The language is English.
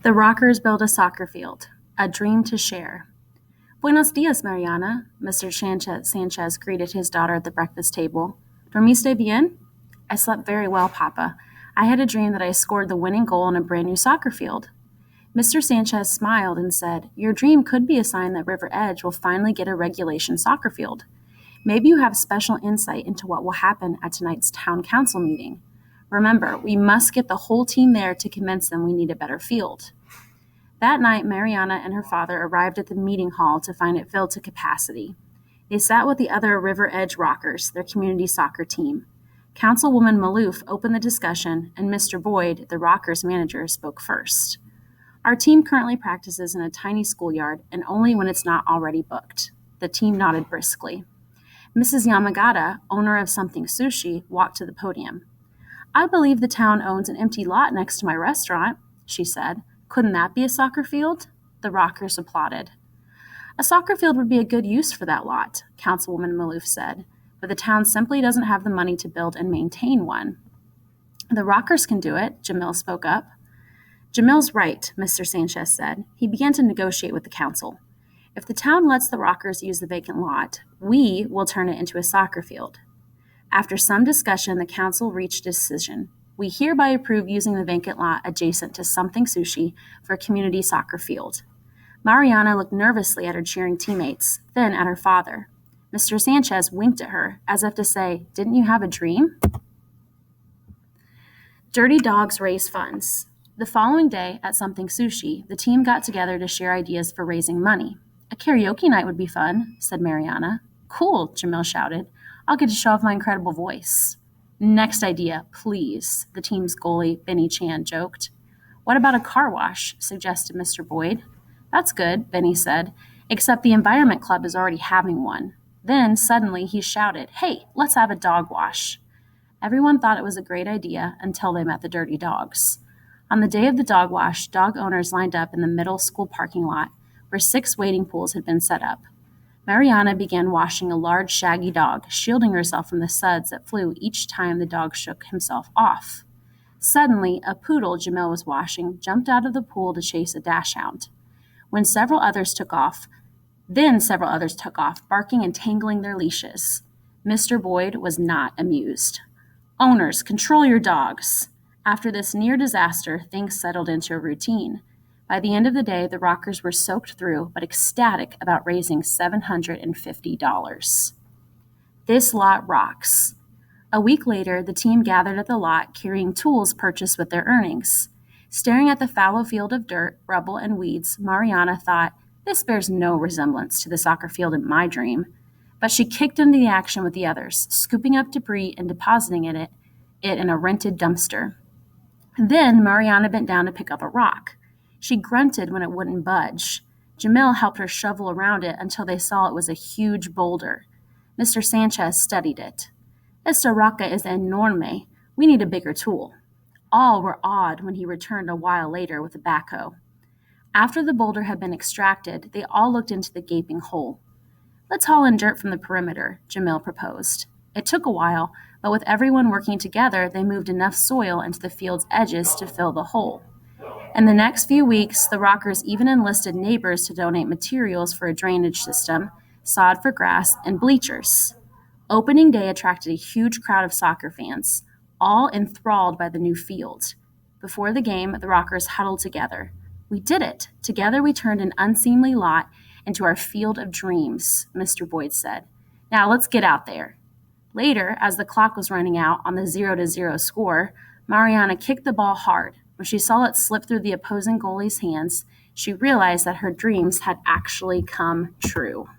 The Rockers build a soccer field, a dream to share. Buenos dias, Mariana, Mr. Sanchez greeted his daughter at the breakfast table. Dormiste bien? I slept very well, Papa. I had a dream that I scored the winning goal in a brand new soccer field. Mr. Sanchez smiled and said, Your dream could be a sign that River Edge will finally get a regulation soccer field. Maybe you have special insight into what will happen at tonight's town council meeting. Remember, we must get the whole team there to convince them we need a better field. That night, Mariana and her father arrived at the meeting hall to find it filled to capacity. They sat with the other River Edge Rockers, their community soccer team. Councilwoman Maloof opened the discussion, and Mr. Boyd, the Rockers manager, spoke first. Our team currently practices in a tiny schoolyard and only when it's not already booked. The team nodded briskly. Mrs. Yamagata, owner of Something Sushi, walked to the podium. I believe the town owns an empty lot next to my restaurant, she said. Couldn't that be a soccer field? The Rockers applauded. A soccer field would be a good use for that lot, Councilwoman Maloof said, but the town simply doesn't have the money to build and maintain one. The Rockers can do it, Jamil spoke up. Jamil's right, Mr. Sanchez said. He began to negotiate with the council. If the town lets the Rockers use the vacant lot, we will turn it into a soccer field. After some discussion, the council reached a decision. We hereby approve using the vacant lot adjacent to Something Sushi for a community soccer field. Mariana looked nervously at her cheering teammates, then at her father. Mr. Sanchez winked at her, as if to say, Didn't you have a dream? Dirty Dogs raise funds. The following day, at Something Sushi, the team got together to share ideas for raising money. A karaoke night would be fun, said Mariana. Cool, Jamil shouted. I'll get to show off my incredible voice. Next idea, please, the team's goalie, Benny Chan, joked. What about a car wash, suggested Mr. Boyd. That's good, Benny said, except the Environment Club is already having one. Then, suddenly, he shouted, Hey, let's have a dog wash. Everyone thought it was a great idea until they met the Dirty Dogs. On the day of the dog wash, dog owners lined up in the middle school parking lot, where 6 waiting pools had been set up. Mariana began washing a large, shaggy dog, shielding herself from the suds that flew each time the dog shook himself off. Suddenly, a poodle Jamil was washing jumped out of the pool to chase a dachshund. Several others took off, barking and tangling their leashes. Mr. Boyd was not amused. Owners, control your dogs. After this near disaster, things settled into a routine. By the end of the day, the Rockers were soaked through, but ecstatic about raising $750. This lot rocks. A week later, the team gathered at the lot carrying tools purchased with their earnings. Staring at the fallow field of dirt, rubble, and weeds, Mariana thought, this bears no resemblance to the soccer field in my dream. But she kicked into the action with the others, scooping up debris and depositing it in a rented dumpster. Then Mariana bent down to pick up a rock. She grunted when it wouldn't budge. Jamil helped her shovel around it until they saw it was a huge boulder. Mr. Sanchez studied it. Esta roca es enorme. We need a bigger tool. All were awed when he returned a while later with a backhoe. After the boulder had been extracted, they all looked into the gaping hole. Let's haul in dirt from the perimeter, Jamil proposed. It took a while, but with everyone working together, they moved enough soil into the field's edges to fill the hole. In the next few weeks, the Rockers even enlisted neighbors to donate materials for a drainage system, sod for grass, and bleachers. Opening day attracted a huge crowd of soccer fans, all enthralled by the new field. Before the game, the Rockers huddled together. We did it. Together we turned an unseemly lot into our field of dreams, Mr. Boyd said. Now let's get out there. Later, as the clock was running out on the 0-0 score, Mariana kicked the ball hard. When she saw it slip through the opposing goalie's hands, she realized that her dreams had actually come true.